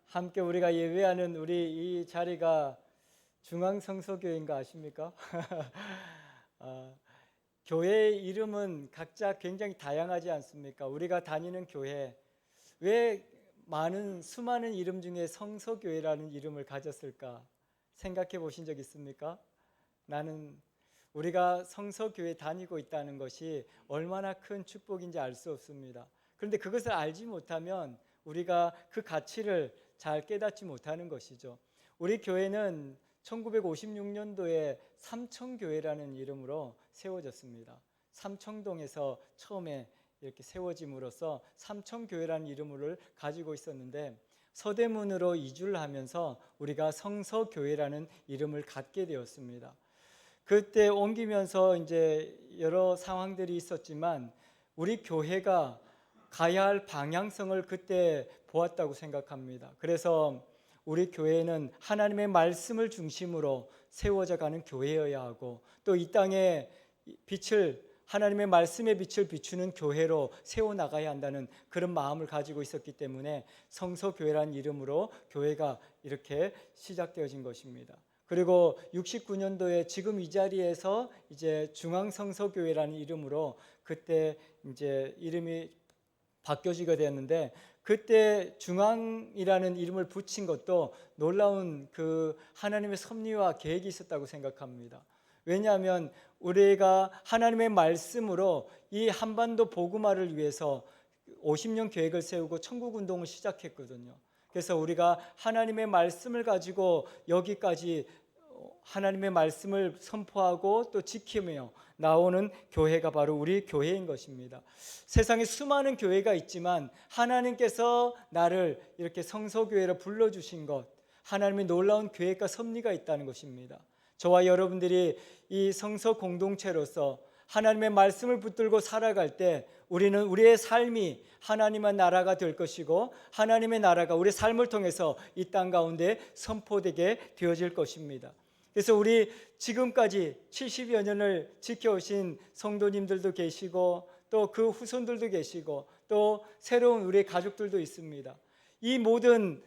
함께 우리가 예배하는 우리 이 자리가 중앙성서교회인 거 아십니까? 교회의 이름은 각자 굉장히 다양하지 않습니까? 우리가 다니는 교회, 왜 수많은 이름 중에 성서교회라는 이름을 가졌을까 생각해 보신 적 있습니까? 나는 우리가 성서교회 다니고 있다는 것이 얼마나 큰 축복인지 알 수 없습니다. 그런데 그것을 알지 못하면 우리가 그 가치를 잘 깨닫지 못하는 것이죠. 우리 교회는 1956년도에 삼청교회라는 이름으로 세워졌습니다. 삼청동에서 처음에 이렇게 세워짐으로써 삼청교회라는 이름을 가지고 있었는데, 서대문으로 이주를 하면서 우리가 성서교회라는 이름을 갖게 되었습니다. 그때 옮기면서 이제 여러 상황들이 있었지만 우리 교회가 가야 할 방향성을 그때 보았다고 생각합니다. 그래서 우리 교회는 하나님의 말씀을 중심으로 세워져 가는 교회여야 하고, 또 이 땅에 하나님의 말씀의 빛을 비추는 교회로 세워나가야 한다는 그런 마음을 가지고 있었기 때문에 성서교회라는 이름으로 교회가 이렇게 시작되어진 것입니다. 그리고 69년도에 지금 이 자리에서 이제 중앙성서교회라는 이름으로 그때 이제 이름이 바뀌어지게 되었는데, 그때 중앙이라는 이름을 붙인 것도 놀라운 그 하나님의 섭리와 계획이 있었다고 생각합니다. 왜냐하면 우리가 하나님의 말씀으로 이 한반도 복음화를 위해서 50년 계획을 세우고 천국운동을 시작했거든요. 그래서 우리가 하나님의 말씀을 가지고 여기까지 하나님의 말씀을 선포하고 또 지키며 나오는 교회가 바로 우리 교회인 것입니다. 세상에 수많은 교회가 있지만 하나님께서 나를 이렇게 성서교회로 불러주신 것, 하나님의 놀라운 계획과 섭리가 있다는 것입니다. 저와 여러분들이 이 성서 공동체로서 하나님의 말씀을 붙들고 살아갈 때 우리는 우리의 삶이 하나님의 나라가 될 것이고, 하나님의 나라가 우리의 삶을 통해서 이 땅 가운데 선포되게 되어질 것입니다. 그래서 우리 지금까지 70여 년을 지켜오신 성도님들도 계시고, 또 그 후손들도 계시고, 또 새로운 우리 가족들도 있습니다. 이 모든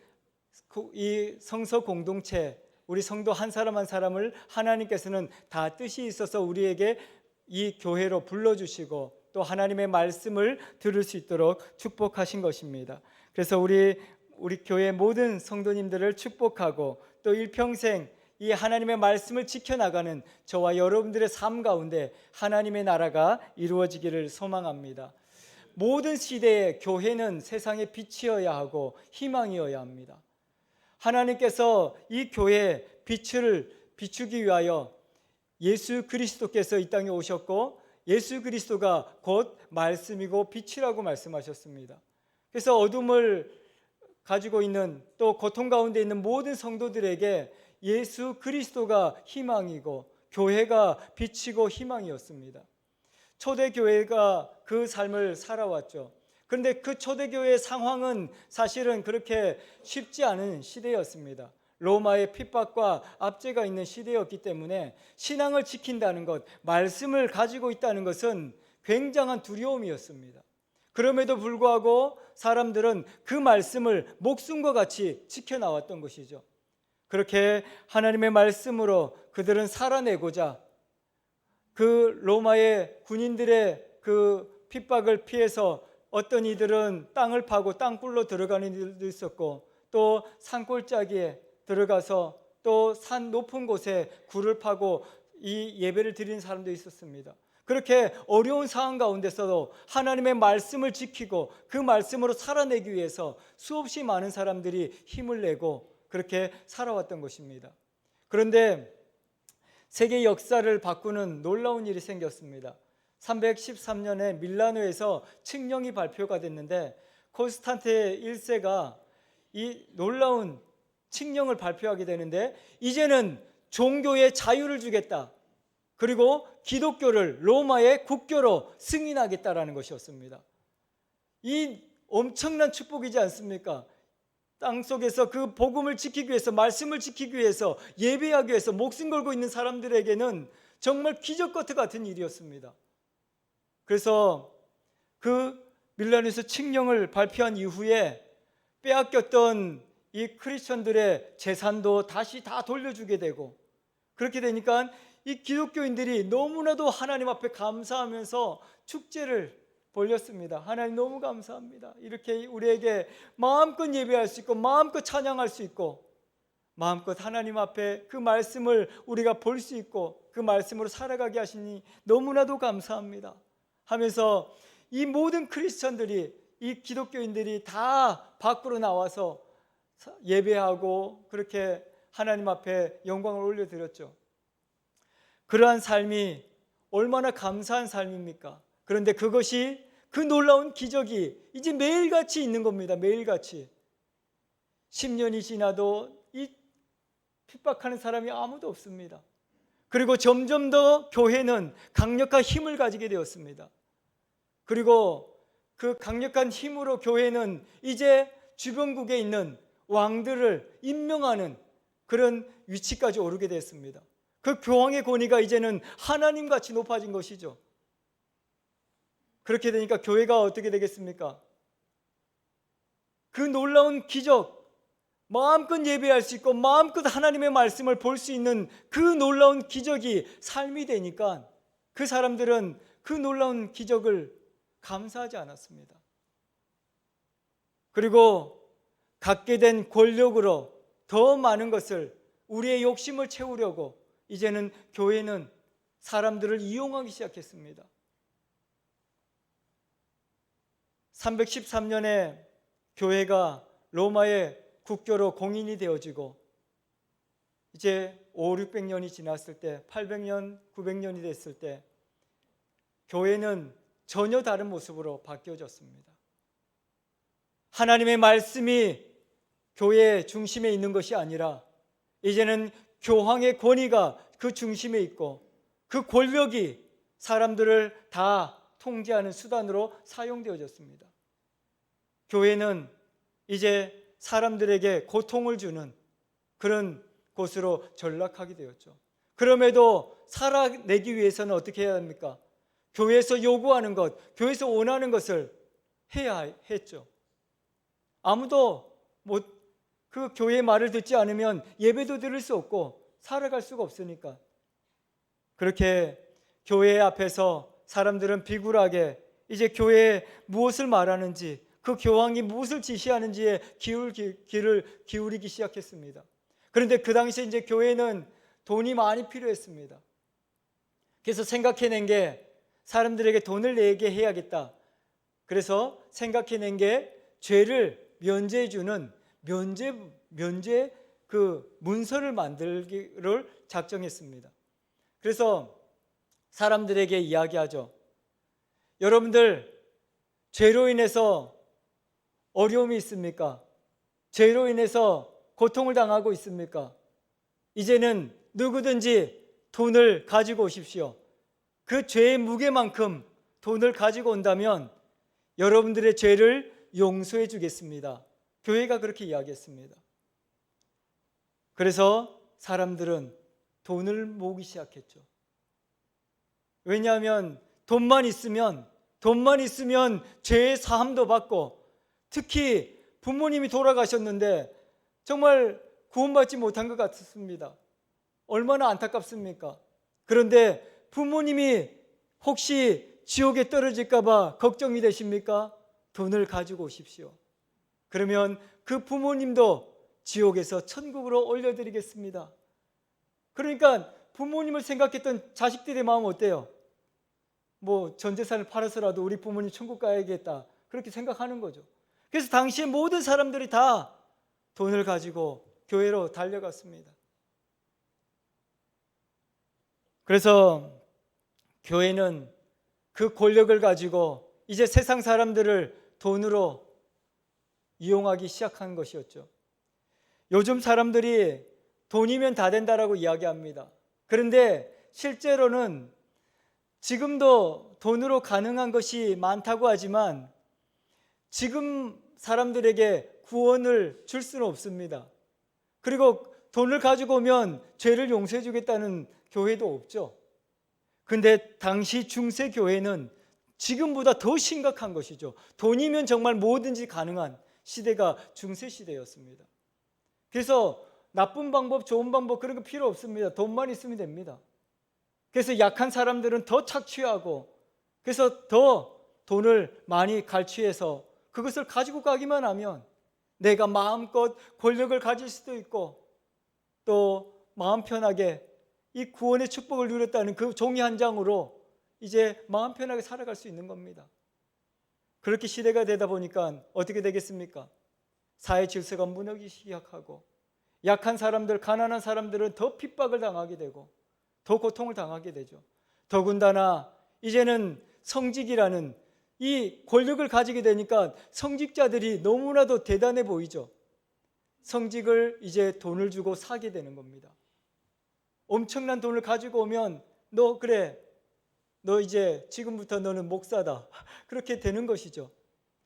이 성서 공동체, 우리 성도 한 사람 한 사람을 하나님께서는 다 뜻이 있어서 우리에게 이 교회로 불러주시고 또 하나님의 말씀을 들을 수 있도록 축복하신 것입니다. 그래서 우리 교회 모든 성도님들을 축복하고, 또 일평생 이 하나님의 말씀을 지켜나가는 저와 여러분들의 삶 가운데 하나님의 나라가 이루어지기를 소망합니다. 모든 시대에 교회는 세상의 빛이어야 하고 희망이어야 합니다. 하나님께서 이 교회의 빛을 비추기 위하여 예수 그리스도께서 이 땅에 오셨고, 예수 그리스도가 곧 말씀이고 빛이라고 말씀하셨습니다. 그래서 어둠을 가지고 있는, 또 고통 가운데 있는 모든 성도들에게 예수 그리스도가 희망이고 교회가 빛이고 희망이었습니다. 초대교회가 그 삶을 살아왔죠. 그런데 그 초대교회의 상황은 사실은 그렇게 쉽지 않은 시대였습니다. 로마의 핍박과 압제가 있는 시대였기 때문에 신앙을 지킨다는 것, 말씀을 가지고 있다는 것은 굉장한 두려움이었습니다. 그럼에도 불구하고 사람들은 그 말씀을 목숨과 같이 지켜나왔던 것이죠. 그렇게 하나님의 말씀으로 그들은 살아내고자 그 로마의 군인들의 그 핍박을 피해서 어떤 이들은 땅을 파고 땅굴로 들어가는 이들도 있었고, 또 산골짜기에 들어가서 또 산 높은 곳에 굴을 파고 이 예배를 드리는 사람도 있었습니다. 그렇게 어려운 상황 가운데서도 하나님의 말씀을 지키고 그 말씀으로 살아내기 위해서 수없이 많은 사람들이 힘을 내고 그렇게 살아왔던 것입니다. 그런데 세계 역사를 바꾸는 놀라운 일이 생겼습니다. 313년에 밀라노에서 칙령이 발표가 됐는데, 콘스탄테 1세가 이 놀라운 칙령을 발표하게 되는데, 이제는 종교의 자유를 주겠다, 그리고 기독교를 로마의 국교로 승인하겠다라는 것이었습니다. 이 엄청난 축복이지 않습니까? 땅속에서 그 복음을 지키기 위해서, 말씀을 지키기 위해서, 예배하기 위해서 목숨 걸고 있는 사람들에게는 정말 기적과 같은 일이었습니다. 그래서 그 밀라노에서 칙령을 발표한 이후에 빼앗겼던 이 크리스천들의 재산도 다시 다 돌려주게 되고, 그렇게 되니까 이 기독교인들이 너무나도 하나님 앞에 감사하면서 축제를 벌였습니다. 하나님 너무 감사합니다. 이렇게 우리에게 마음껏 예배할 수 있고 마음껏 찬양할 수 있고 마음껏 하나님 앞에 그 말씀을 우리가 볼 수 있고 그 말씀으로 살아가게 하시니 너무나도 감사합니다 하면서 이 모든 크리스천들이, 이 기독교인들이 다 밖으로 나와서 예배하고 그렇게 하나님 앞에 영광을 올려드렸죠. 그러한 삶이 얼마나 감사한 삶입니까? 그런데 그것이, 그 놀라운 기적이 이제 매일같이 있는 겁니다. 매일같이. 10년이 지나도 이 핍박하는 사람이 아무도 없습니다. 그리고 점점 더 교회는 강력한 힘을 가지게 되었습니다. 그리고 그 강력한 힘으로 교회는 이제 주변국에 있는 왕들을 임명하는 그런 위치까지 오르게 됐습니다. 그 교황의 권위가 이제는 하나님같이 높아진 것이죠. 그렇게 되니까 교회가 어떻게 되겠습니까? 그 놀라운 기적, 마음껏 예배할 수 있고 마음껏 하나님의 말씀을 볼 수 있는 그 놀라운 기적이 삶이 되니까 그 사람들은 그 놀라운 기적을 감사하지 않았습니다. 그리고 갖게 된 권력으로 더 많은 것을, 우리의 욕심을 채우려고 이제는 교회는 사람들을 이용하기 시작했습니다. 313년에 교회가 로마의 국교로 공인이 되어지고 이제 500~600년이 지났을 때, 800년, 900년이 됐을 때 교회는 전혀 다른 모습으로 바뀌어졌습니다. 하나님의 말씀이 교회의 중심에 있는 것이 아니라 이제는 교황의 권위가 그 중심에 있고 그 권력이 사람들을 다 통제하는 수단으로 사용되어졌습니다. 교회는 이제 사람들에게 고통을 주는 그런 곳으로 전락하게 되었죠. 그럼에도 살아내기 위해서는 어떻게 해야 합니까? 교회에서 요구하는 것, 교회에서 원하는 것을 해야 했죠. 아무도 그 교회의 말을 듣지 않으면 예배도 드릴 수 없고 살아갈 수가 없으니까. 그렇게 교회 앞에서 사람들은 비굴하게 이제 교회에 무엇을 말하는지, 그 교황이 무엇을 지시하는지에 귀를 기울이기 시작했습니다. 그런데 그 당시에 이제 교회는 돈이 많이 필요했습니다. 그래서 생각해낸 게 사람들에게 돈을 내게 해야겠다. 그래서 생각해낸 게 죄를 면제해주는 면제 그 문서를 만들기를 작정했습니다. 그래서 사람들에게 이야기하죠. 여러분들 죄로 인해서 어려움이 있습니까? 죄로 인해서 고통을 당하고 있습니까? 이제는 누구든지 돈을 가지고 오십시오. 그 죄의 무게만큼 돈을 가지고 온다면 여러분들의 죄를 용서해 주겠습니다. 교회가 그렇게 이야기했습니다. 그래서 사람들은 돈을 모으기 시작했죠. 왜냐하면 돈만 있으면 죄의 사함도 받고, 특히 부모님이 돌아가셨는데 정말 구원받지 못한 것 같습니다. 얼마나 안타깝습니까? 그런데 부모님이 혹시 지옥에 떨어질까 봐 걱정이 되십니까? 돈을 가지고 오십시오. 그러면 그 부모님도 지옥에서 천국으로 올려드리겠습니다. 그러니까 부모님을 생각했던 자식들의 마음 어때요? 전 재산을 팔아서라도 우리 부모님 천국 가야겠다, 그렇게 생각하는 거죠. 그래서 당시에 모든 사람들이 다 돈을 가지고 교회로 달려갔습니다. 그래서 교회는 그 권력을 가지고 이제 세상 사람들을 돈으로 이용하기 시작한 것이었죠. 요즘 사람들이 돈이면 다 된다라고 이야기합니다. 그런데 실제로는 지금도 돈으로 가능한 것이 많다고 하지만 지금 사람들에게 구원을 줄 수는 없습니다. 그리고 돈을 가지고 오면 죄를 용서해 주겠다는 교회도 없죠. 근데 당시 중세 교회는 지금보다 더 심각한 것이죠. 돈이면 정말 뭐든지 가능한 시대가 중세 시대였습니다. 그래서 나쁜 방법, 좋은 방법 그런 거 필요 없습니다. 돈만 있으면 됩니다. 그래서 약한 사람들은 더 착취하고 그래서 더 돈을 많이 갈취해서 그것을 가지고 가기만 하면 내가 마음껏 권력을 가질 수도 있고 또 마음 편하게 이 구원의 축복을 누렸다는 그 종이 한 장으로 이제 마음 편하게 살아갈 수 있는 겁니다. 그렇게 시대가 되다 보니까 어떻게 되겠습니까? 사회 질서가 무너지기 시작하고 약한 사람들, 가난한 사람들은 더 핍박을 당하게 되고 더 고통을 당하게 되죠. 더군다나 이제는 성직이라는 이 권력을 가지게 되니까 성직자들이 너무나도 대단해 보이죠. 성직을 이제 돈을 주고 사게 되는 겁니다. 엄청난 돈을 가지고 오면 너 그래, 너 이제 지금부터 너는 목사다. 그렇게 되는 것이죠.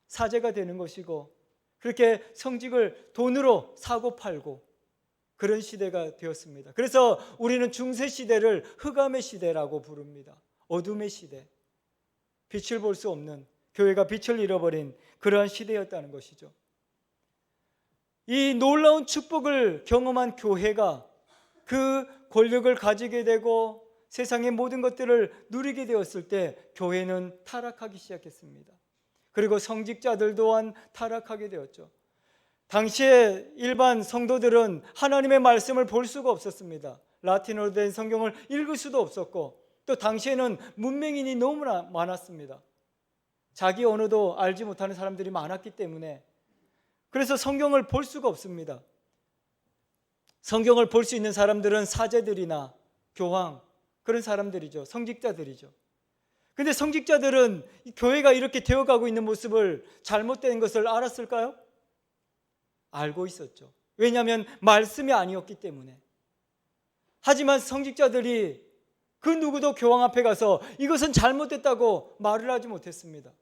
사제가 되는 것이고 그렇게 성직을 돈으로 사고 팔고 그런 시대가 되었습니다. 그래서 우리는 중세 시대를 흑암의 시대라고 부릅니다. 어둠의 시대. 빛을 볼 수 없는, 교회가 빛을 잃어버린 그러한 시대였다는 것이죠. 이 놀라운 축복을 경험한 교회가 그 권력을 가지게 되고 세상의 모든 것들을 누리게 되었을 때 교회는 타락하기 시작했습니다. 그리고 성직자들 또한 타락하게 되었죠. 당시에 일반 성도들은 하나님의 말씀을 볼 수가 없었습니다. 라틴어로 된 성경을 읽을 수도 없었고 또 당시에는 문맹인이 너무나 많았습니다. 자기 언어도 알지 못하는 사람들이 많았기 때문에 그래서 성경을 볼 수가 없습니다. 성경을 볼 수 있는 사람들은 사제들이나 교황 그런 사람들이죠. 성직자들이죠. 근데 성직자들은 교회가 이렇게 되어가고 있는 모습을 잘못된 것을 알았을까요? 알고 있었죠. 왜냐하면 말씀이 아니었기 때문에. 하지만 성직자들이 그 누구도 교황 앞에 가서 이것은 잘못됐다고 말을 하지 못했습니다.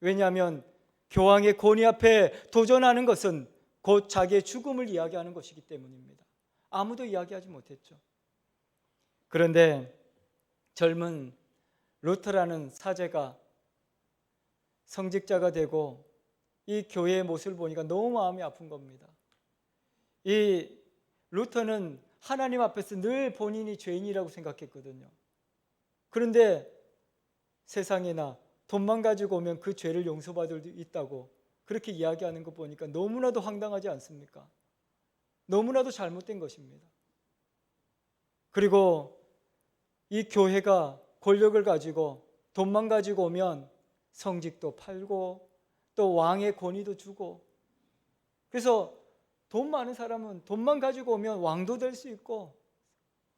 왜냐하면 교황의 권위 앞에 도전하는 것은 곧 자기의 죽음을 이야기하는 것이기 때문입니다. 아무도 이야기하지 못했죠. 그런데 젊은 루터라는 사제가 성직자가 되고 이 교회의 모습을 보니까 너무 마음이 아픈 겁니다. 이 루터는 하나님 앞에서 늘 본인이 죄인이라고 생각했거든요. 그런데 세상에나 돈만 가지고 오면 그 죄를 용서받을 수 있다고 그렇게 이야기하는 거 보니까 너무나도 황당하지 않습니까? 너무나도 잘못된 것입니다. 그리고 이 교회가 권력을 가지고 돈만 가지고 오면 성직도 팔고 또 왕의 권위도 주고 그래서 돈 많은 사람은 돈만 가지고 오면 왕도 될 수 있고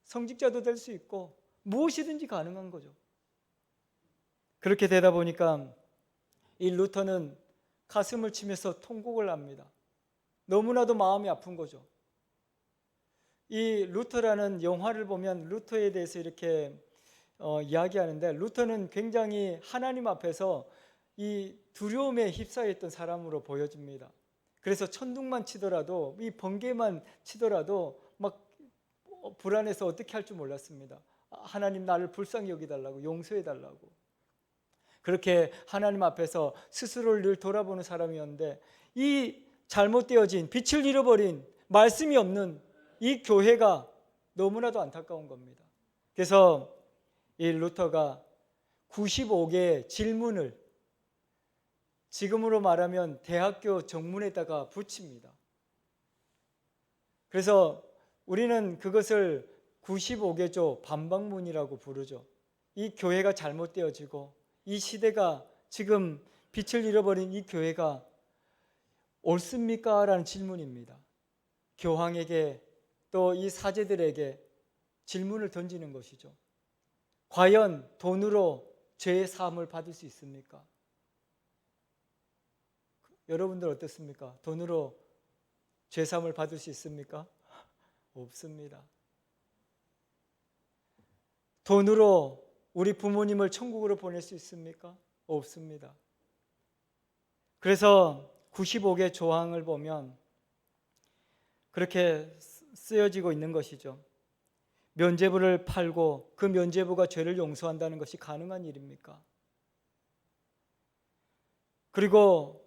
성직자도 될 수 있고 무엇이든지 가능한 거죠. 그렇게 되다 보니까 이 루터는 가슴을 치면서 통곡을 합니다. 너무나도 마음이 아픈 거죠. 이 루터라는 영화를 보면 루터에 대해서 이렇게 이야기하는데 루터는 굉장히 하나님 앞에서 이 두려움에 휩싸였던 사람으로 보여집니다. 그래서 천둥만 치더라도 이 번개만 치더라도 막 불안해서 어떻게 할 줄 몰랐습니다. 하나님 나를 불쌍히 여기달라고 용서해달라고 그렇게 하나님 앞에서 스스로를 늘 돌아보는 사람이었는데 이 잘못되어진 빛을 잃어버린 말씀이 없는 이 교회가 너무나도 안타까운 겁니다. 그래서 이 루터가 95개의 질문을 지금으로 말하면 대학교 정문에다가 붙입니다. 그래서 우리는 그것을 95개조 반박문이라고 부르죠. 이 교회가 잘못되어지고 이 시대가 지금 빛을 잃어버린 이 교회가 옳습니까? 라는 질문입니다. 교황에게 또 이 사제들에게 질문을 던지는 것이죠. 과연 돈으로 죄의 사함을 받을 수 있습니까? 여러분들 어떻습니까? 돈으로 죄 사함을 받을 수 있습니까? 없습니다. 돈으로 우리 부모님을 천국으로 보낼 수 있습니까? 없습니다. 그래서 95개 조항을 보면 그렇게 쓰여지고 있는 것이죠. 면죄부를 팔고 그 면죄부가 죄를 용서한다는 것이 가능한 일입니까? 그리고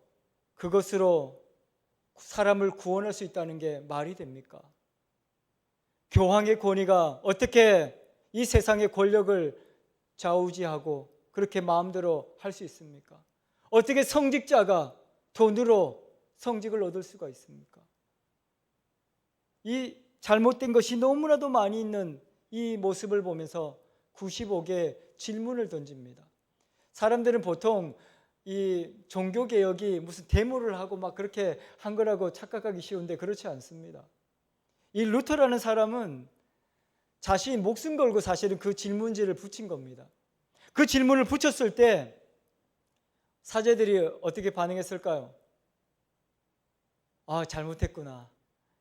그것으로 사람을 구원할 수 있다는 게 말이 됩니까? 교황의 권위가 어떻게 이 세상의 권력을 좌우지하고 그렇게 마음대로 할 수 있습니까? 어떻게 성직자가 돈으로 성직을 얻을 수가 있습니까? 이 잘못된 것이 너무나도 많이 있는 이 모습을 보면서 95개의 질문을 던집니다. 사람들은 보통 이 종교개혁이 무슨 데모를 하고 막 그렇게 한 거라고 착각하기 쉬운데 그렇지 않습니다. 이 루터라는 사람은 자신이 목숨 걸고 사실은 그 질문지를 붙인 겁니다. 그 질문을 붙였을 때 사제들이 어떻게 반응했을까요? 아, 잘못했구나.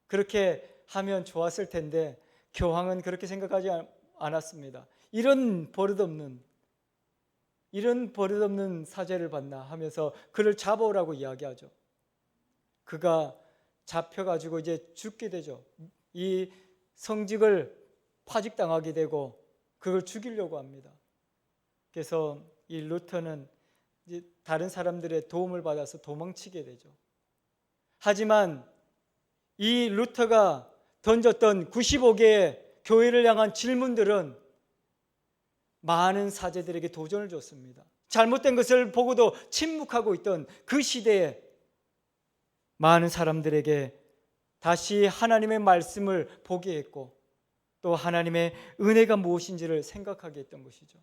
그렇게 하면 좋았을 텐데 교황은 그렇게 생각하지 않았습니다. 이런 버릇없는 사제를 봤나 하면서 그를 잡아오라고 이야기하죠. 그가 잡혀가지고 이제 죽게 되죠. 이 성직을 파직당하게 되고 그걸 죽이려고 합니다. 그래서 이 루터는 이제 다른 사람들의 도움을 받아서 도망치게 되죠. 하지만 이 루터가 던졌던 95개의 교회를 향한 질문들은 많은 사제들에게 도전을 줬습니다. 잘못된 것을 보고도 침묵하고 있던 그 시대에 많은 사람들에게 다시 하나님의 말씀을 보게 했고 또 하나님의 은혜가 무엇인지를 생각하게 했던 것이죠.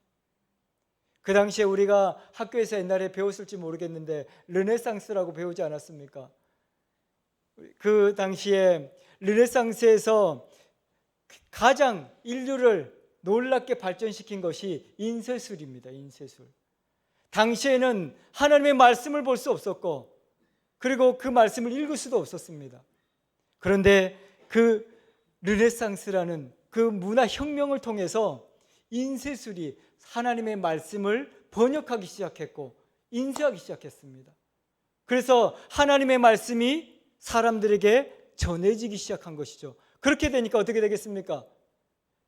그 당시에 우리가 학교에서 옛날에 배웠을지 모르겠는데 르네상스라고 배우지 않았습니까? 그 당시에 르네상스에서 가장 인류를 놀랍게 발전시킨 것이 인쇄술입니다. 인쇄술. 당시에는 하나님의 말씀을 볼 수 없었고 그리고 그 말씀을 읽을 수도 없었습니다. 그런데 그 르네상스라는 그 문화혁명을 통해서 인쇄술이 하나님의 말씀을 번역하기 시작했고 인쇄하기 시작했습니다. 그래서 하나님의 말씀이 사람들에게 전해지기 시작한 것이죠. 그렇게 되니까 어떻게 되겠습니까?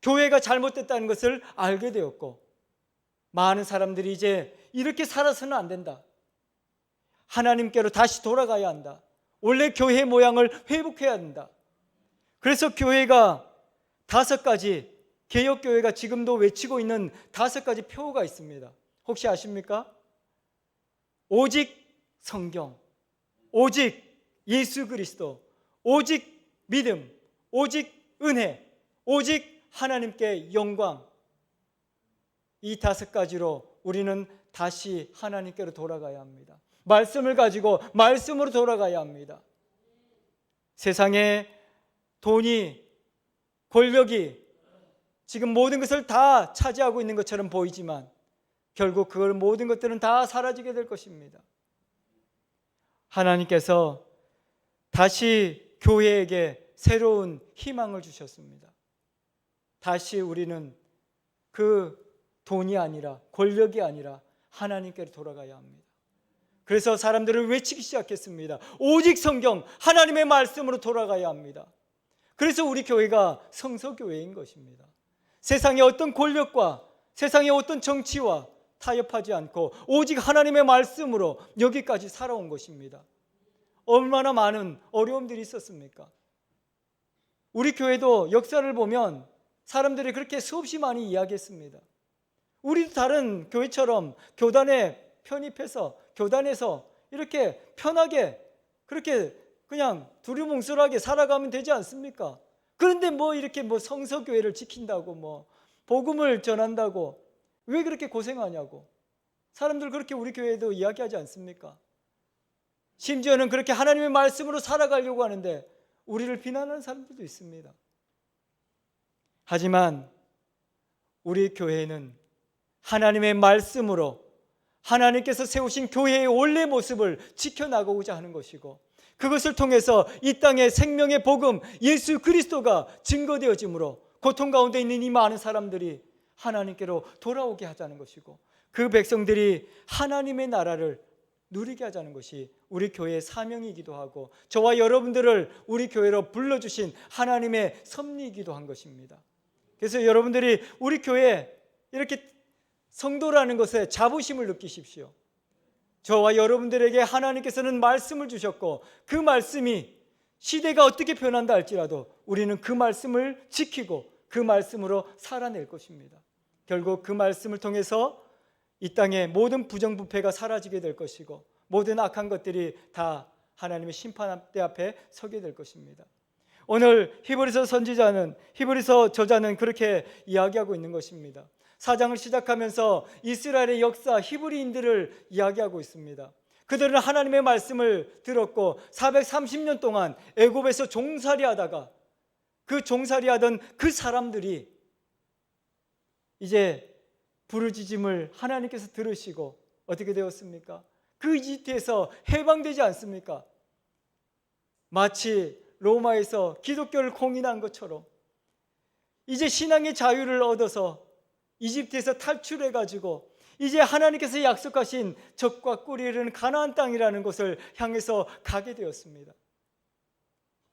교회가 잘못됐다는 것을 알게 되었고 많은 사람들이 이제 이렇게 살아서는 안 된다. 하나님께로 다시 돌아가야 한다. 원래 교회 모양을 회복해야 한다. 그래서 교회가 5가지, 개혁교회가 지금도 외치고 있는 5가지 표어가 있습니다. 혹시 아십니까? 오직 성경, 오직 예수 그리스도, 오직 믿음, 오직 은혜, 오직 하나님께 영광. 이 5가지로 우리는 다시 하나님께로 돌아가야 합니다. 말씀을 가지고 말씀으로 돌아가야 합니다. 세상에 돈이, 권력이 지금 모든 것을 다 차지하고 있는 것처럼 보이지만 결국 그 모든 것들은 다 사라지게 될 것입니다. 하나님께서 다시 교회에게 새로운 희망을 주셨습니다. 다시 우리는 그 돈이 아니라 권력이 아니라 하나님께로 돌아가야 합니다. 그래서 사람들을 외치기 시작했습니다. 오직 성경, 하나님의 말씀으로 돌아가야 합니다. 그래서 우리 교회가 성서교회인 것입니다. 세상의 어떤 권력과 세상의 어떤 정치와 타협하지 않고 오직 하나님의 말씀으로 여기까지 살아온 것입니다. 얼마나 많은 어려움들이 있었습니까? 우리 교회도 역사를 보면 사람들이 그렇게 수없이 많이 이야기했습니다. 우리도 다른 교회처럼 교단에 편입해서 교단에서 이렇게 편하게 그렇게 그냥 두루뭉술하게 살아가면 되지 않습니까? 그런데 뭐 이렇게 뭐 성서교회를 지킨다고 뭐 복음을 전한다고 왜 그렇게 고생하냐고 사람들 그렇게 우리 교회에도 이야기하지 않습니까? 심지어는 그렇게 하나님의 말씀으로 살아가려고 하는데 우리를 비난하는 사람들도 있습니다. 하지만 우리 교회는 하나님의 말씀으로 하나님께서 세우신 교회의 원래 모습을 지켜나가고자 하는 것이고 그것을 통해서 이 땅의 생명의 복음 예수 그리스도가 증거되어지므로 고통 가운데 있는 이 많은 사람들이 하나님께로 돌아오게 하자는 것이고 그 백성들이 하나님의 나라를 누리게 하자는 것이 우리 교회의 사명이기도 하고 저와 여러분들을 우리 교회로 불러주신 하나님의 섭리이기도 한 것입니다. 그래서 여러분들이 우리 교회에 이렇게 성도라는 것에 자부심을 느끼십시오. 저와 여러분들에게 하나님께서는 말씀을 주셨고, 그 말씀이 시대가 어떻게 변한다 할지라도 우리는 그 말씀을 지키고 그 말씀으로 살아낼 것입니다. 결국 그 말씀을 통해서 이 땅의 모든 부정부패가 사라지게 될 것이고, 모든 악한 것들이 다 하나님의 심판대 앞에 서게 될 것입니다. 오늘 히브리서 선지자는, 히브리서 저자는 그렇게 이야기하고 있는 것입니다. 4장을 시작하면서 이스라엘의 역사, 히브리인들을 이야기하고 있습니다. 그들은 하나님의 말씀을 들었고 430년 동안 애굽에서 종살이하다가, 그 종살이하던 그 사람들이 이제 부르짖음을 하나님께서 들으시고 어떻게 되었습니까? 그 이집트에서 해방되지 않습니까? 마치 로마에서 기독교를 공인한 것처럼 이제 신앙의 자유를 얻어서 이집트에서 탈출해가지고 이제 하나님께서 약속하신 젖과 꿀이 흐르는 가나안 땅이라는 곳을 향해서 가게 되었습니다.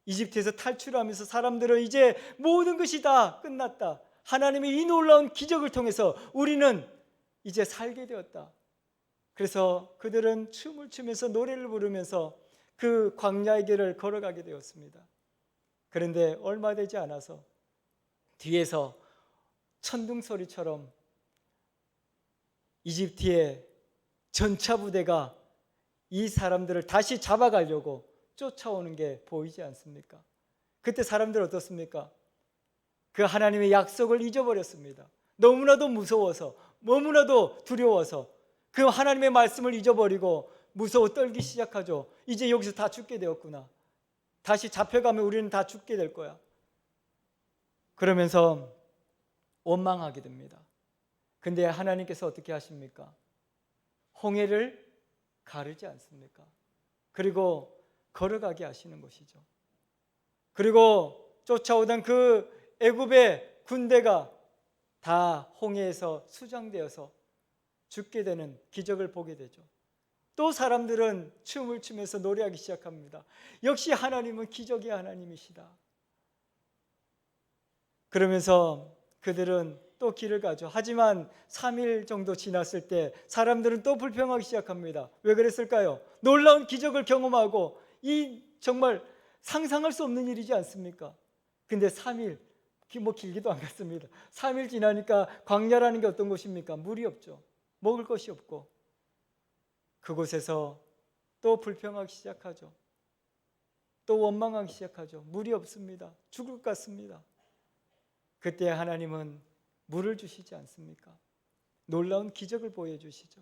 이집트에서 탈출하면서 사람들은 이제 모든 것이 다 끝났다, 하나님의 이 놀라운 기적을 통해서 우리는 이제 살게 되었다. 그래서 그들은 춤을 추면서 노래를 부르면서 그 광야의 길을 걸어가게 되었습니다. 그런데 얼마 되지 않아서 뒤에서 천둥 소리처럼 이집트의 전차 부대가 이 사람들을 다시 잡아가려고 쫓아오는 게 보이지 않습니까? 그때 사람들 어떻습니까? 그 하나님의 약속을 잊어버렸습니다. 너무나도 무서워서, 너무나도 두려워서 그 하나님의 말씀을 잊어버리고 무서워 떨기 시작하죠. 이제 여기서 다 죽게 되었구나, 다시 잡혀가면 우리는 다 죽게 될 거야. 그러면서 원망하게 됩니다. 근데 하나님께서 어떻게 하십니까? 홍해를 가르지 않습니까? 그리고 걸어가게 하시는 것이죠. 그리고 쫓아오던 그 애굽의 군대가 다 홍해에서 수장되어서 죽게 되는 기적을 보게 되죠. 또 사람들은 춤을 추면서 노래하기 시작합니다. 역시 하나님은 기적의 하나님이시다. 그러면서 그들은 또 길을 가죠. 하지만 3일 정도 지났을 때 사람들은 또 불평하기 시작합니다. 왜 그랬을까요? 놀라운 기적을 경험하고 이 정말 상상할 수 없는 일이지 않습니까? 근데 3일, 뭐 길기도 안 갔습니다. 3일 지나니까 광야라는 게 어떤 곳입니까? 물이 없죠. 먹을 것이 없고 그곳에서 또 불평하기 시작하죠. 또 원망하기 시작하죠. 물이 없습니다. 죽을 것 같습니다. 그때 하나님은 물을 주시지 않습니까? 놀라운 기적을 보여주시죠.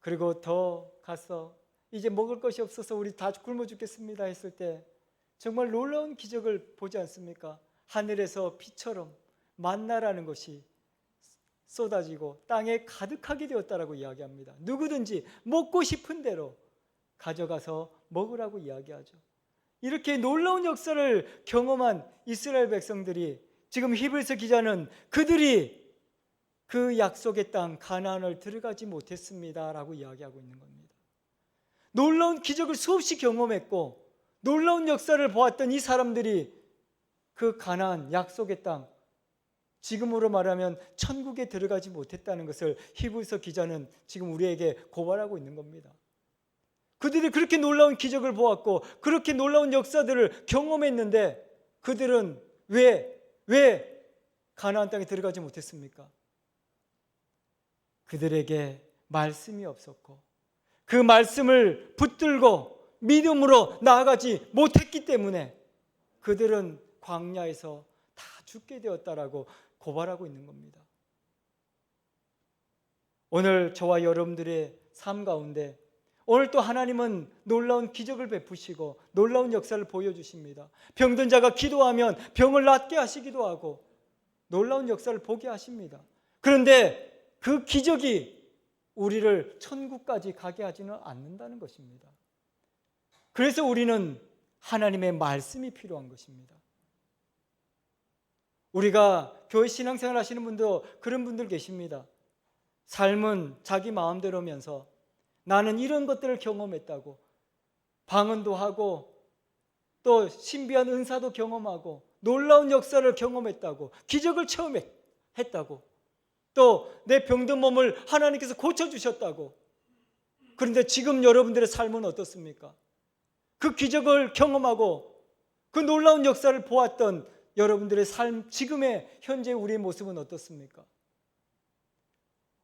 그리고 더 가서 이제 먹을 것이 없어서 우리 다 굶어 죽겠습니다 했을 때 정말 놀라운 기적을 보지 않습니까? 하늘에서 비처럼 만나라는 것이 쏟아지고 땅에 가득하게 되었다라고 이야기합니다. 누구든지 먹고 싶은 대로 가져가서 먹으라고 이야기하죠. 이렇게 놀라운 역사를 경험한 이스라엘 백성들이, 지금 히브리서 기자는 그들이 그 약속의 땅 가나안을 들어가지 못했습니다라고 이야기하고 있는 겁니다. 놀라운 기적을 수없이 경험했고 놀라운 역사를 보았던 이 사람들이 그 가나안 약속의 땅, 지금으로 말하면 천국에 들어가지 못했다는 것을 히브리서 기자는 지금 우리에게 고발하고 있는 겁니다. 그들이 그렇게 놀라운 기적을 보았고 그렇게 놀라운 역사들을 경험했는데 그들은 왜 가나안 땅에 들어가지 못했습니까? 그들에게 말씀이 없었고 그 말씀을 붙들고 믿음으로 나아가지 못했기 때문에 그들은 광야에서 다 죽게 되었다라고 고발하고 있는 겁니다. 오늘 저와 여러분들의 삶 가운데 오늘 또 하나님은 놀라운 기적을 베푸시고 놀라운 역사를 보여주십니다. 병든 자가 기도하면 병을 낫게 하시기도 하고 놀라운 역사를 보게 하십니다. 그런데 그 기적이 우리를 천국까지 가게 하지는 않는다는 것입니다. 그래서 우리는 하나님의 말씀이 필요한 것입니다. 우리가 교회 신앙생활 하시는 분도 그런 분들 계십니다. 삶은 자기 마음대로면서 나는 이런 것들을 경험했다고, 방언도 하고 또 신비한 은사도 경험하고 놀라운 역사를 경험했다고, 기적을 체험했다고, 또 내 병든 몸을 하나님께서 고쳐주셨다고, 그런데 지금 여러분들의 삶은 어떻습니까? 그 기적을 경험하고 그 놀라운 역사를 보았던 여러분들의 삶, 지금의 현재 우리의 모습은 어떻습니까?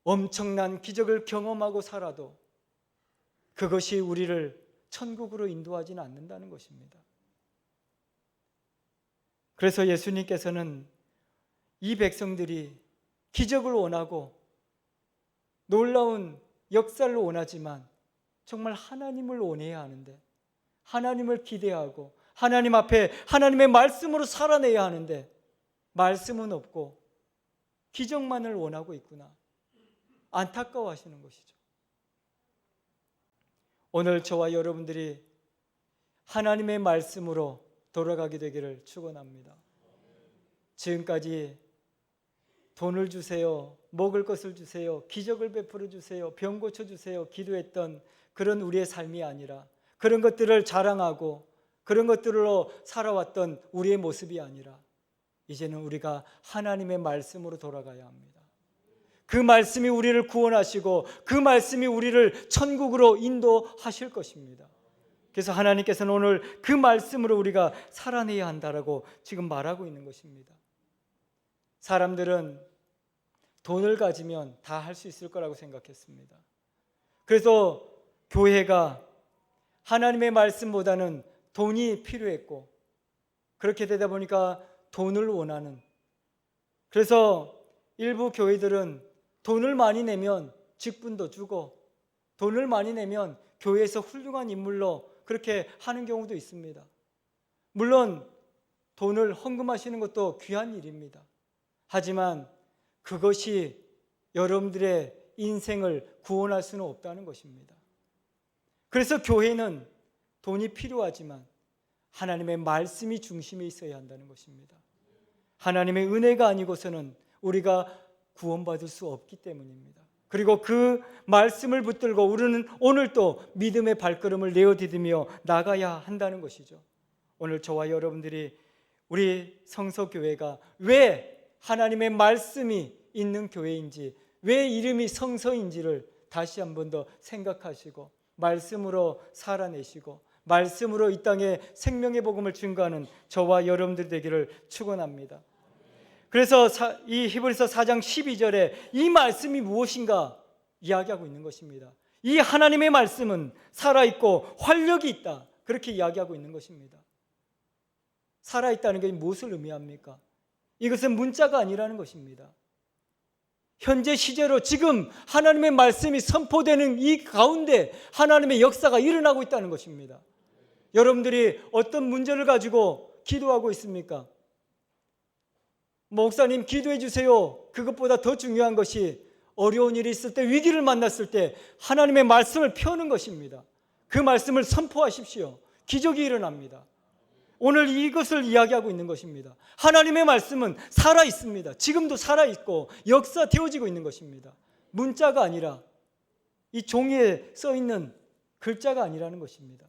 엄청난 기적을 경험하고 살아도 그것이 우리를 천국으로 인도하지는 않는다는 것입니다. 그래서 예수님께서는 이 백성들이 기적을 원하고 놀라운 역사를 원하지만 정말 하나님을 원해야 하는데, 하나님을 기대하고 하나님 앞에 하나님의 말씀으로 살아내야 하는데 말씀은 없고 기적만을 원하고 있구나, 안타까워하시는 것이죠. 오늘 저와 여러분들이 하나님의 말씀으로 돌아가게 되기를 축원합니다. 지금까지 돈을 주세요, 먹을 것을 주세요, 기적을 베풀어 주세요, 병 고쳐 주세요 기도했던 그런 우리의 삶이 아니라, 그런 것들을 자랑하고 그런 것들로 살아왔던 우리의 모습이 아니라 이제는 우리가 하나님의 말씀으로 돌아가야 합니다. 그 말씀이 우리를 구원하시고 그 말씀이 우리를 천국으로 인도하실 것입니다. 그래서 하나님께서는 오늘 그 말씀으로 우리가 살아내야 한다라고 지금 말하고 있는 것입니다. 사람들은 돈을 가지면 다 할 수 있을 거라고 생각했습니다. 그래서 교회가 하나님의 말씀보다는 돈이 필요했고, 그렇게 되다 보니까 돈을 원하는, 그래서 일부 교회들은 돈을 많이 내면 직분도 주고 돈을 많이 내면 교회에서 훌륭한 인물로 그렇게 하는 경우도 있습니다. 물론 돈을 헌금하시는 것도 귀한 일입니다. 하지만 그것이 여러분들의 인생을 구원할 수는 없다는 것입니다. 그래서 교회는 돈이 필요하지만 하나님의 말씀이 중심에 있어야 한다는 것입니다. 하나님의 은혜가 아니고서는 우리가 구원받을 수 없기 때문입니다. 그리고 그 말씀을 붙들고 우리는 오늘 또 믿음의 발걸음을 내어디디며 나가야 한다는 것이죠. 오늘 저와 여러분들이 우리 성서교회가 왜 하나님의 말씀이 있는 교회인지, 왜 이름이 성서인지를 다시 한 번 더 생각하시고 말씀으로 살아내시고 말씀으로 이 땅에 생명의 복음을 증거하는 저와 여러분들 되기를 축원합니다. 그래서 이 히브리서 4장 12절에 이 말씀이 무엇인가 이야기하고 있는 것입니다. 이 하나님의 말씀은 살아있고 활력이 있다, 그렇게 이야기하고 있는 것입니다. 살아있다는 게 무엇을 의미합니까? 이것은 문자가 아니라는 것입니다. 현재 시제로 지금 하나님의 말씀이 선포되는 이 가운데 하나님의 역사가 일어나고 있다는 것입니다. 여러분들이 어떤 문제를 가지고 기도하고 있습니까? 목사님 기도해 주세요. 그것보다 더 중요한 것이 어려운 일이 있을 때, 위기를 만났을 때 하나님의 말씀을 펴는 것입니다. 그 말씀을 선포하십시오. 기적이 일어납니다. 오늘 이것을 이야기하고 있는 것입니다. 하나님의 말씀은 살아있습니다. 지금도 살아있고 역사되어지고 있는 것입니다. 문자가 아니라, 이 종이에 써있는 글자가 아니라는 것입니다.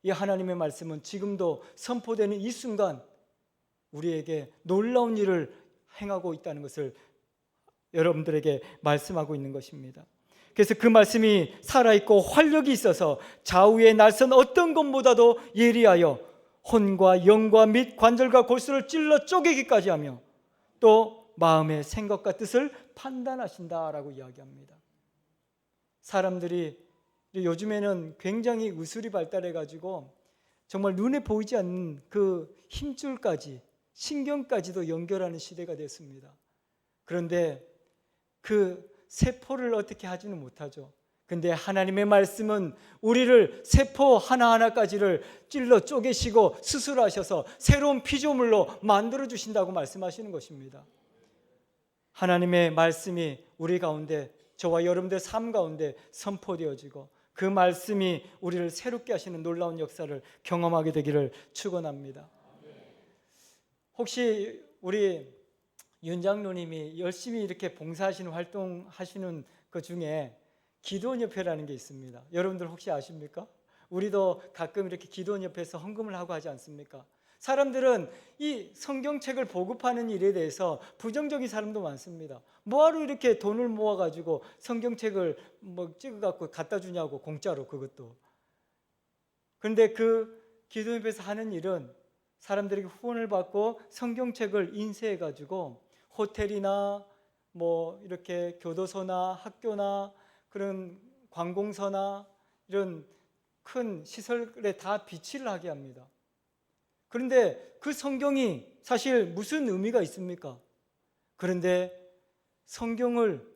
이 하나님의 말씀은 지금도 선포되는 이 순간 우리에게 놀라운 일을 행하고 있다는 것을 여러분들에게 말씀하고 있는 것입니다. 그래서 그 말씀이 살아있고 활력이 있어서 좌우의 날선 어떤 것보다도 예리하여 혼과 영과 및 관절과 골수를 찔러 쪼개기까지 하며 또 마음의 생각과 뜻을 판단하신다라고 이야기합니다. 사람들이 요즘에는 굉장히 의술이 발달해가지고 정말 눈에 보이지 않는 그 힘줄까지, 신경까지도 연결하는 시대가 됐습니다. 그런데 그 세포를 어떻게 하지는 못하죠. 근데 하나님의 말씀은 우리를 세포 하나하나까지를 찔러 쪼개시고 수술하셔서 새로운 피조물로 만들어 주신다고 말씀하시는 것입니다. 하나님의 말씀이 우리 가운데, 저와 여러분들 삶 가운데 선포되어지고 그 말씀이 우리를 새롭게 하시는 놀라운 역사를 경험하게 되기를 축원합니다. 혹시 우리 윤 장로님이 열심히 이렇게 봉사하시는 활동하시는 그 중에 기도원협회라는 게 있습니다. 여러분들 혹시 아십니까? 우리도 가끔 이렇게 기도원협회에서 헌금을 하고 하지 않습니까? 사람들은 이 성경책을 보급하는 일에 대해서 부정적인 사람도 많습니다. 뭐하러 이렇게 돈을 모아가지고 성경책을 뭐 찍어갖고 갖다 주냐고, 공짜로 그것도. 그런데 그 기도협에서 하는 일은 사람들에게 후원을 받고 성경책을 인쇄해가지고 호텔이나 뭐 이렇게 교도소나 학교나 그런 관공서나 이런 큰 시설에 다 비치를 하게 합니다. 그런데 그 성경이 사실 무슨 의미가 있습니까? 그런데 성경을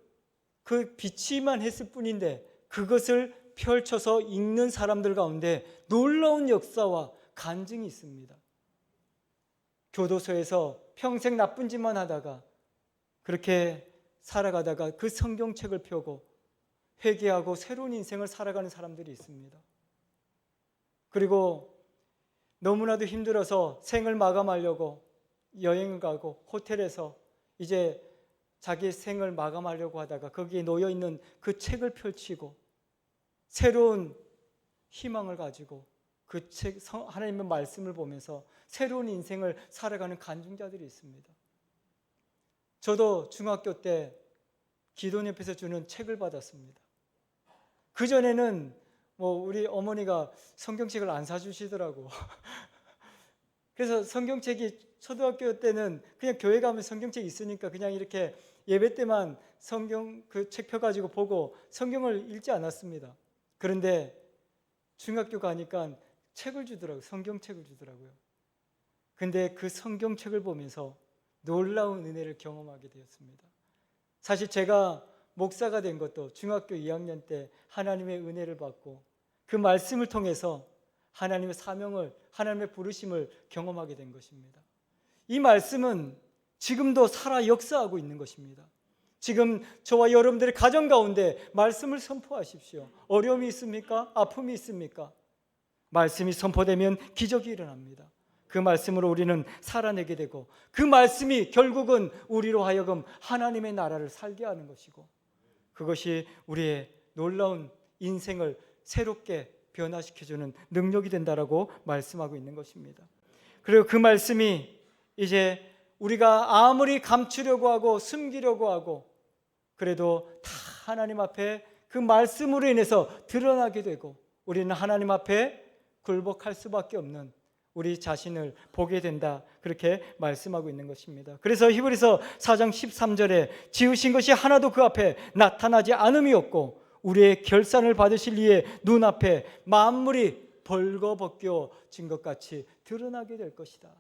그 비치만 했을 뿐인데 그것을 펼쳐서 읽는 사람들 가운데 놀라운 역사와 간증이 있습니다. 교도소에서 평생 나쁜 짓만 하다가 그렇게 살아가다가 그 성경책을 펴고 회개하고 새로운 인생을 살아가는 사람들이 있습니다. 그리고 너무나도 힘들어서 생을 마감하려고 여행을 가고 호텔에서 이제 자기 생을 마감하려고 하다가 거기에 놓여있는 그 책을 펼치고 새로운 희망을 가지고 그 책, 하나님의 말씀을 보면서 새로운 인생을 살아가는 간증자들이 있습니다. 저도 중학교 때 기도협에서 주는 책을 받았습니다. 그전에는 뭐 우리 어머니가 성경책을 안 사주시더라고. 그래서 성경책이 초등학교 때는 그냥 교회 가면 성경책이 있으니까 그냥 이렇게 예배 때만 성경 그 책 펴가지고 보고 성경을 읽지 않았습니다. 그런데 중학교 가니까 책을 주더라고요. 성경책을 주더라고요. 근데 그 성경책을 보면서 놀라운 은혜를 경험하게 되었습니다. 사실 제가 목사가 된 것도 중학교 2학년 때 하나님의 은혜를 받고 그 말씀을 통해서 하나님의 사명을, 하나님의 부르심을 경험하게 된 것입니다. 이 말씀은 지금도 살아 역사하고 있는 것입니다. 지금 저와 여러분들의 가정 가운데 말씀을 선포하십시오. 어려움이 있습니까? 아픔이 있습니까? 말씀이 선포되면 기적이 일어납니다. 그 말씀으로 우리는 살아내게 되고 그 말씀이 결국은 우리로 하여금 하나님의 나라를 살게 하는 것이고 그것이 우리의 놀라운 인생을 새롭게 변화시켜주는 능력이 된다라고 말씀하고 있는 것입니다. 그리고 그 말씀이 이제 우리가 아무리 감추려고 하고 숨기려고 하고 그래도 다 하나님 앞에 그 말씀으로 인해서 드러나게 되고 우리는 하나님 앞에 굴복할 수밖에 없는 우리 자신을 보게 된다. 그렇게 말씀하고 있는 것입니다. 그래서 히브리서 4장 13절에 지으신 것이 하나도 그 앞에 나타나지 않음이 없고 우리의 결산을 받으실 이의 눈앞에 만물이 벌거벗겨진 것 같이 드러나게 될 것이다.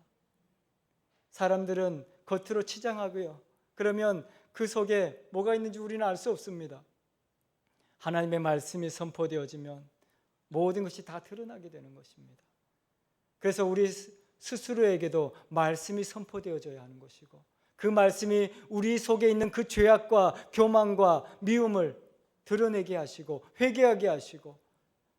사람들은 겉으로 치장하고요. 그러면 그 속에 뭐가 있는지 우리는 알 수 없습니다. 하나님의 말씀이 선포되어지면 모든 것이 다 드러나게 되는 것입니다. 그래서 우리 스스로에게도 말씀이 선포되어져야 하는 것이고 그 말씀이 우리 속에 있는 그 죄악과 교만과 미움을 드러내게 하시고 회개하게 하시고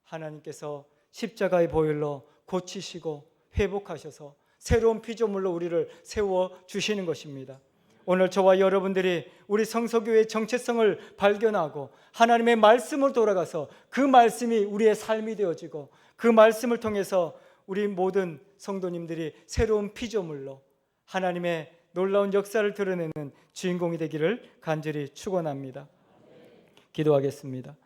하나님께서 십자가의 보혈로 고치시고 회복하셔서 새로운 피조물로 우리를 세워주시는 것입니다. 오늘 저와 여러분들이 우리 성서교회의 정체성을 발견하고 하나님의 말씀으로 돌아가서 그 말씀이 우리의 삶이 되어지고 그 말씀을 통해서 우리 모든 성도님들이 새로운 피조물로 하나님의 놀라운 역사를 드러내는 주인공이 되기를 간절히 축원합니다. 기도하겠습니다.